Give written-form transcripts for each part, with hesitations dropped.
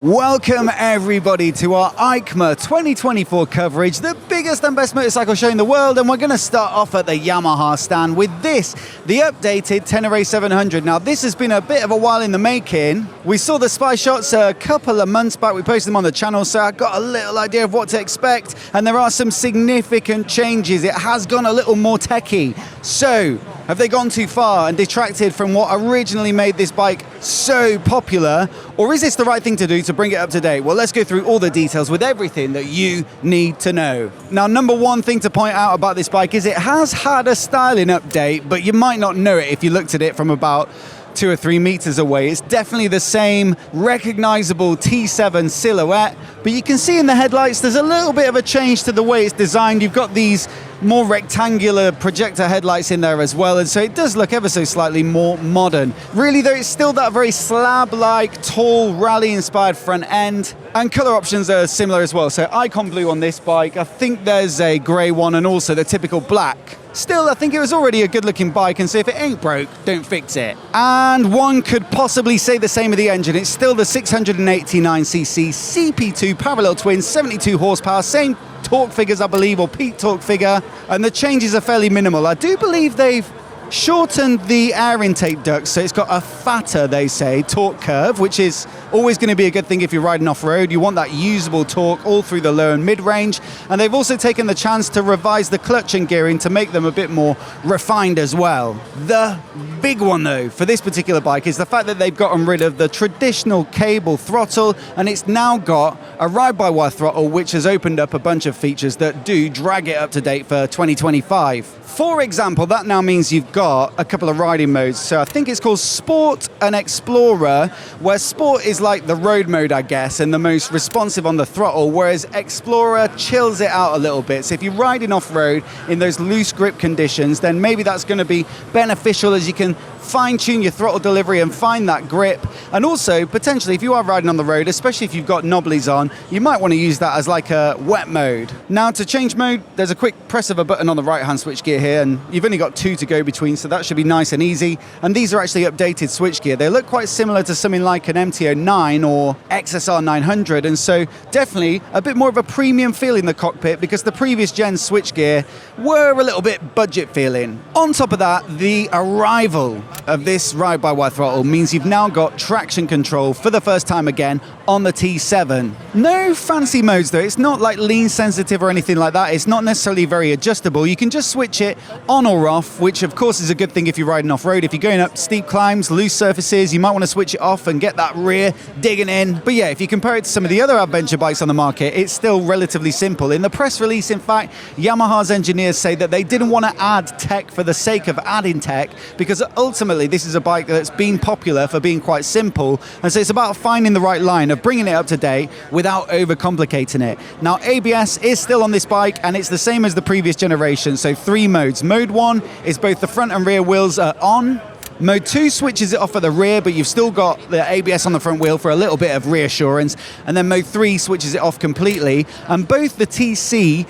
Welcome everybody to our EICMA 2024 coverage, the biggest and best motorcycle show in the world, and we're going to start off at the Yamaha stand with this, the updated Ténéré 700. Now this has been a bit of a while in the making. We saw the spy shots a couple of months back, we posted them on the channel, so I got a little idea of what to expect, and there are some significant changes. It has gone a little more techie. So, have they gone too far and detracted from what originally made this bike so popular? Or is this the right thing to do to bring it up to date? Well, let's go through all the details with everything that you need to know. Now, number one thing to point out about this bike is it has had a styling update, but you might not know it if you looked at it from about 2 or 3 meters away. It's definitely the same recognizable T7 silhouette, but you can see in the headlights there's a little bit of a change to the way it's designed. You've got these more rectangular projector headlights in there as well, and so it does look ever so slightly more modern. Really though, it's still that very slab-like, tall, rally-inspired front end, and color options are similar as well. So icon blue on this bike, I think there's a gray one, and also the typical black. Still, I think it was already a good-looking bike, and so if it ain't broke, don't fix it. And one could possibly say the same of the engine. It's still the 689cc CP2 parallel twin, 72 horsepower, same torque figures, I believe, or peak torque figure, and the changes are fairly minimal. I do believe they've shortened the air intake ducts, so it's got a fatter, they say, torque curve, which is always going to be a good thing if you're riding off-road. You want that usable torque all through the low and mid-range, and they've also taken the chance to revise the clutch and gearing to make them a bit more refined as well. The big one though for this particular bike is the fact that they've gotten rid of the traditional cable throttle, and it's now got a ride-by-wire throttle, which has opened up a bunch of features that do drag it up to date for 2025. For example, that now means you've got a couple of riding modes. So I think it's called Sport and Explorer, where Sport is like the road mode, I guess, and the most responsive on the throttle, whereas Explorer chills it out a little bit. So if you're riding off-road in those loose grip conditions, then maybe that's going to be beneficial, as you can fine-tune your throttle delivery and find that grip. And also, potentially, if you are riding on the road, especially if you've got knobblies on, you might want to use that as like a wet mode. Now, to change mode, there's a quick press of a button on the right-hand switchgear here, and you've only got 2 to go between, so that should be nice and easy. And these are actually updated switchgear. They look quite similar to something like an MT-09 or XSR 900, and so definitely a bit more of a premium feel in the cockpit, because the previous gen switchgear were a little bit budget feeling. On top of that, the arrival of this ride-by-wire throttle means you've now got traction control for the first time again on the T7. No fancy modes though. It's not like lean sensitive or anything like that. It's not necessarily very adjustable. You can just switch it on or off, which of course is a good thing if you're riding off-road. If you're going up steep climbs, loose surfaces, you might want to switch it off and get that rear digging in. But yeah, if you compare it to some of the other adventure bikes on the market, it's still relatively simple. In the press release, in fact, Yamaha's engineers say that they didn't want to add tech for the sake of adding tech, because ultimately this is a bike that's been popular for being quite simple, and so it's about finding the right line of bringing it up to date without overcomplicating it. Now, ABS is still on this bike, and it's the same as the previous generation, so 3 modes. Mode 1 is both the front and rear wheels are on. Mode 2 switches it off at the rear, but you've still got the ABS on the front wheel for a little bit of reassurance, and then Mode 3 switches it off completely, and both the TC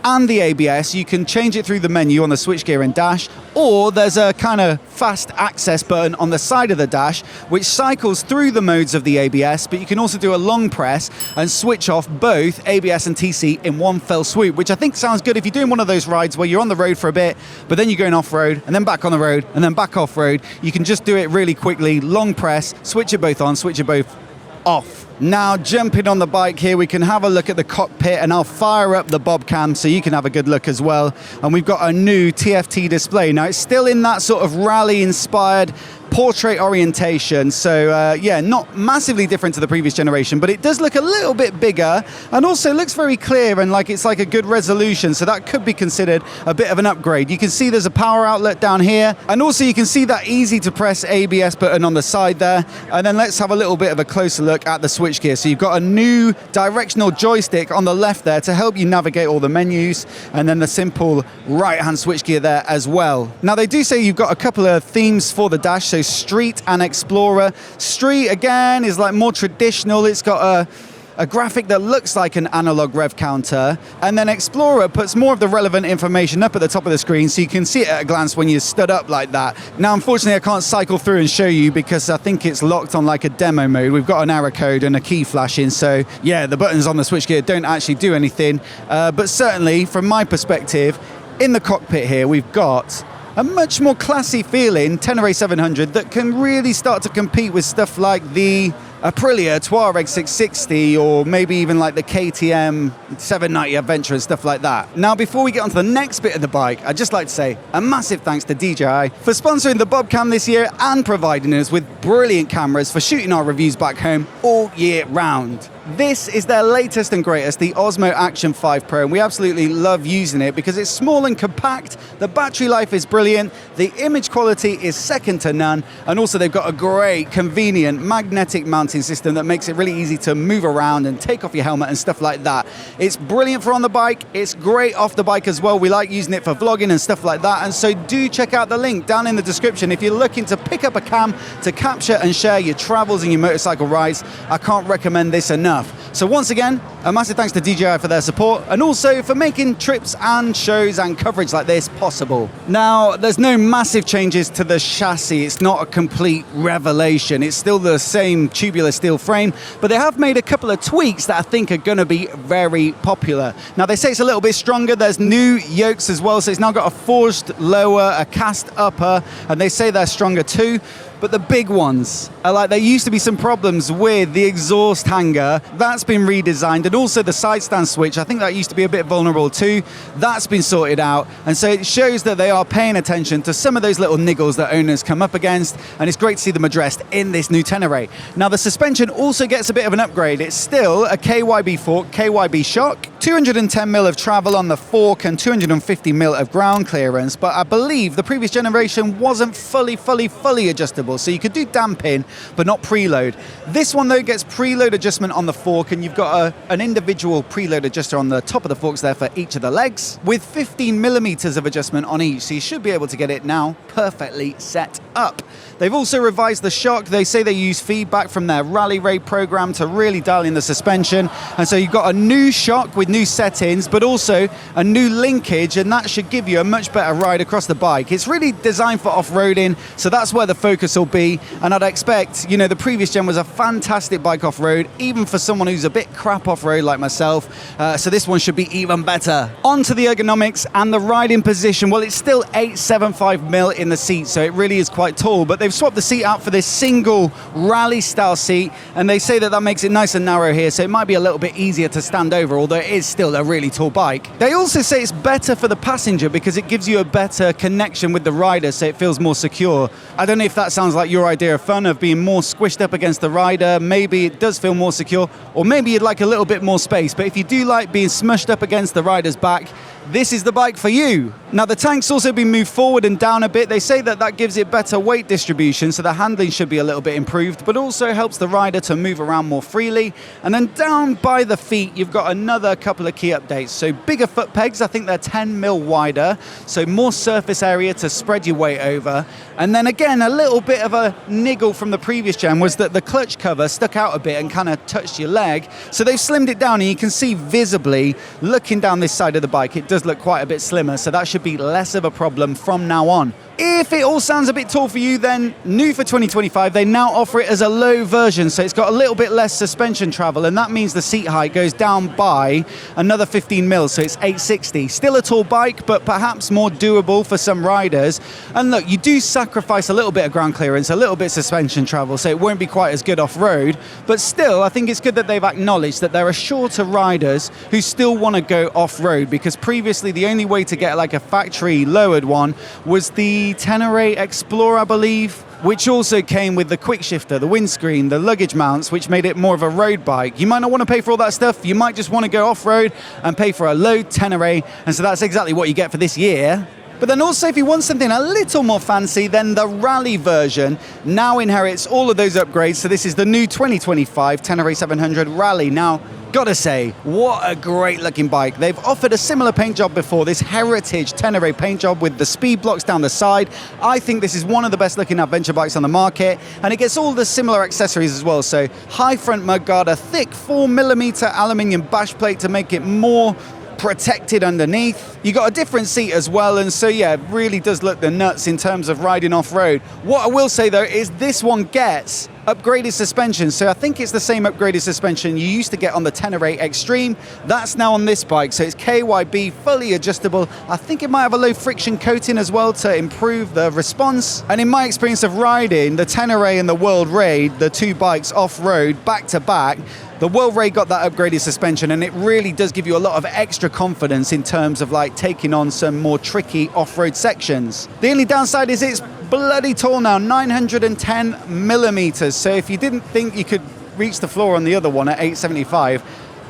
and the ABS, you can change it through the menu on the switchgear and dash, or there's a kind of fast access button on the side of the dash which cycles through the modes of the ABS, but you can also do a long press and switch off both ABS and TC in one fell swoop, which I think sounds good if you're doing one of those rides where you're on the road for a bit, but then you're going off-road, and then back on the road, and then back off-road. You can just do it really quickly, long press, switch it both on, switch it both off. Now, jumping on the bike here, we can have a look at the cockpit, and I'll fire up the bob cam so you can have a good look as well. And we've got a new TFT display. Now, it's still in that sort of rally-inspired portrait orientation, so yeah, not massively different to the previous generation, but it does look a little bit bigger, and also looks very clear, and like it's like a good resolution, so that could be considered a bit of an upgrade. You can see there's a power outlet down here, and also you can see that easy to press ABS button on the side there. And then let's have a little bit of a closer look at the switchgear. So you've got a new directional joystick on the left there to help you navigate all the menus, and then the simple right hand switchgear there as well. Now, they do say you've got a couple of themes for the dash, so Street and Explorer. Street, again, is like more traditional. It's got a graphic that looks like an analog rev counter, and then Explorer puts more of the relevant information up at the top of the screen so you can see it at a glance when you're stood up like that. Now, unfortunately, I can't cycle through and show you because I think it's locked on like a demo mode. We've got an error code and a key flashing, so yeah, the buttons on the switchgear don't actually do anything. But certainly, from my perspective, in the cockpit here, we've got a much more classy feeling Ténéré 700 that can really start to compete with stuff like the Aprilia Touareg 660 or maybe even like the KTM 790 Adventure and stuff like that. Now, before we get on to the next bit of the bike, I'd just like to say a massive thanks to DJI for sponsoring the Bobcam this year and providing us with brilliant cameras for shooting our reviews back home all year round. This is their latest and greatest, the Osmo Action 5 Pro, and we absolutely love using it because it's small and compact, the battery life is brilliant, the image quality is second to none, and also they've got a great, convenient magnetic mounting system that makes it really easy to move around and take off your helmet and stuff like that. It's brilliant for on the bike, it's great off the bike as well. We like using it for vlogging and stuff like that, and so do check out the link down in the description if you're looking to pick up a cam to capture and share your travels and your motorcycle rides. I can't recommend this enough. So once again, a massive thanks to DJI for their support and also for making trips and shows and coverage like this possible. Now, there's no massive changes to the chassis. It's not a complete revelation. It's still the same tubular steel frame, but they have made a couple of tweaks that I think are going to be very popular. Now, they say it's a little bit stronger. There's new yokes as well, so it's now got a forged lower, a cast upper, and they say they're stronger too. But the big ones are like, there used to be some problems with the exhaust hanger. That's been redesigned, and also the side stand switch. I think that used to be a bit vulnerable too. That's been sorted out, and so it shows that they are paying attention to some of those little niggles that owners come up against, and it's great to see them addressed in this new Ténéré. Now, the suspension also gets a bit of an upgrade. It's still a KYB fork, KYB shock, 210 mil of travel on the fork and 250 mil of ground clearance, but I believe the previous generation wasn't fully adjustable. So you could do damping, but not preload. This one though gets preload adjustment on the fork, and you've got an individual preload adjuster on the top of the forks there for each of the legs, with 15 millimeters of adjustment on each. So you should be able to get it now perfectly set up. They've also revised the shock. They say they use feedback from their Rally Raid program to really dial in the suspension. And so you've got a new shock with new settings, but also a new linkage, and that should give you a much better ride across the bike. It's really designed for off-roading, so that's where the focus will be. And I'd expect, you know, the previous gen was a fantastic bike off-road, even for someone who's a bit crap off-road like myself. So this one should be even better. On to the ergonomics and the riding position. Well, it's still 875 mil in the seat, so it really is quite tall, but they've swapped the seat out for this single rally style seat, and they say that that makes it nice and narrow here, so it might be a little bit easier to stand over, although it is still a really tall bike. They also say it's better for the passenger because it gives you a better connection with the rider, so it feels more secure. I don't know if that sounds like your idea of fun, of being more squished up against the rider. Maybe it does feel more secure, or maybe you'd like a little bit more space, but if you do like being smushed up against the rider's back, this is the bike for you. Now, the tank's also been moved forward and down a bit. They say that that gives it better weight distribution, so the handling should be a little bit improved, but also helps the rider to move around more freely. And then down by the feet, you've got another couple of key updates. So bigger foot pegs, I think they're 10 mil wider, so more surface area to spread your weight over. And then again, a little bit of a niggle from the previous gen was that the clutch cover stuck out a bit and kind of touched your leg. So they've slimmed it down, and you can see visibly, looking down this side of the bike, it does look quite a bit slimmer, so that should be less of a problem from now on. If it all sounds a bit tall for you, then new for 2025, they now offer it as a low version, so it's got a little bit less suspension travel, and that means the seat height goes down by another 15 mil, so it's 860. Still a tall bike, but perhaps more doable for some riders. And look, you do sacrifice a little bit of ground clearance, a little bit of suspension travel, so it won't be quite as good off-road, but still, I think it's good that they've acknowledged that there are shorter riders who still want to go off-road, because previously the only way to get like a factory lowered one was the Ténéré Explorer, I believe, which also came with the quick shifter, the windscreen, the luggage mounts, which made it more of a road bike. You might not want to pay for all that stuff. You might just want to go off-road and pay for a low Ténéré, and so that's exactly what you get for this year. But then also, if you want something a little more fancy, then the rally version now inherits all of those upgrades. So this is the new 2025 Ténéré 700 Rally. Now, gotta say, what a great looking bike. They've offered a similar paint job before, this heritage Ténéré paint job with the speed blocks down the side. I think this is one of the best looking adventure bikes on the market, and it gets all the similar accessories as well. So high front mudguard, a thick 4mm aluminium bash plate to make it more protected underneath. You got a different seat as well, and so yeah, it really does look the nuts in terms of riding off-road. What I will say though is this one gets upgraded suspension, so I think it's the same upgraded suspension you used to get on the Ténéré Extreme. That's now on this bike, so it's KYB, fully adjustable. I think it might have a low friction coating as well to improve the response. And in my experience of riding the Ténéré and the World Raid, the two bikes off-road back to back, the World Raid got that upgraded suspension, and it really does give you a lot of extra confidence in terms of like taking on some more tricky off-road sections. The only downside is it's bloody tall now, 910 millimeters. So if you didn't think you could reach the floor on the other one at 875,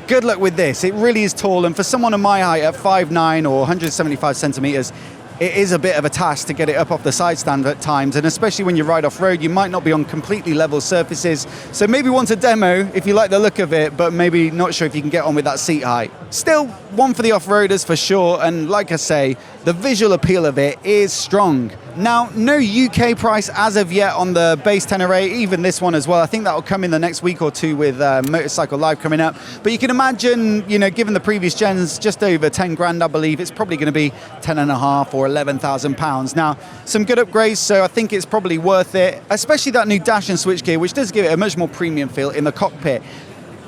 good luck with this. It really is tall, and for someone of my height at 5'9" or 175 centimeters, it is a bit of a task to get it up off the side stand at times, and especially when you ride off-road, you might not be on completely level surfaces. So maybe want a demo if you like the look of it, but maybe not sure if you can get on with that seat height. Still, one for the off-roaders for sure, and like I say, the visual appeal of it is strong. Now, no UK price as of yet on the base Ténéré, even this one as well. I think that will come in the next week or two with Motorcycle Live coming up. But you can imagine, you know, given the previous gens, just over 10 grand, I believe, it's probably going to be 10.5 or 11,000 pounds. Now, some good upgrades, so I think it's probably worth it, especially that new dash and switchgear, which does give it a much more premium feel in the cockpit.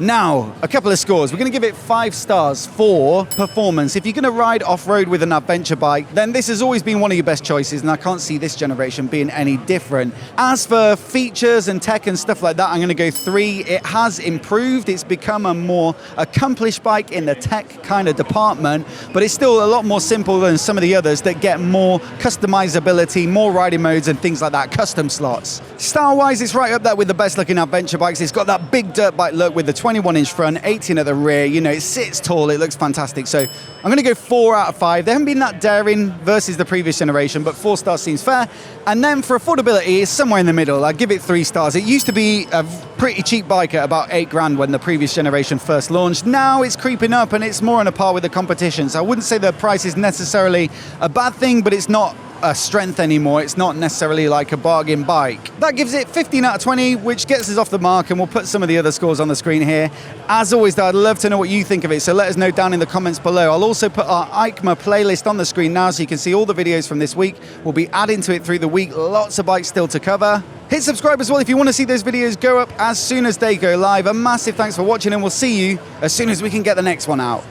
Now, a couple of scores. We're going to give it 5 stars for performance. If you're going to ride off-road with an adventure bike, then this has always been one of your best choices, and I can't see this generation being any different. As for features and tech and stuff like that, I'm going to go 3. It has improved. It's become a more accomplished bike in the tech kind of department, but it's still a lot more simple than some of the others that get more customizability, more riding modes and things like that, custom slots. Style-wise, it's right up there with the best-looking adventure bikes. It's got that big dirt bike look with the 21-inch front, 18 at the rear. You know, it sits tall, it looks fantastic. So I'm going to go 4 out of 5. They haven't been that daring versus the previous generation, but 4 stars seems fair. And then for affordability, it's somewhere in the middle. I'd give it 3 stars. It used to be a pretty cheap bike at about 8 grand when the previous generation first launched. Now it's creeping up and it's more on a par with the competition. So I wouldn't say the price is necessarily a bad thing, but it's not a strength anymore. It's not necessarily like a bargain bike. That gives it 15 out of 20, which gets us off the mark, and we'll put some of the other scores on the screen here. As always though, I'd love to know what you think of it, so let us know down in the comments below. I'll also put our EICMA playlist on the screen now so you can see all the videos from this week. We'll be adding to it through the week. Lots of bikes still to cover. Hit subscribe as well if you want to see those videos go up as soon as they go live. A massive thanks for watching, and we'll see you as soon as we can get the next one out.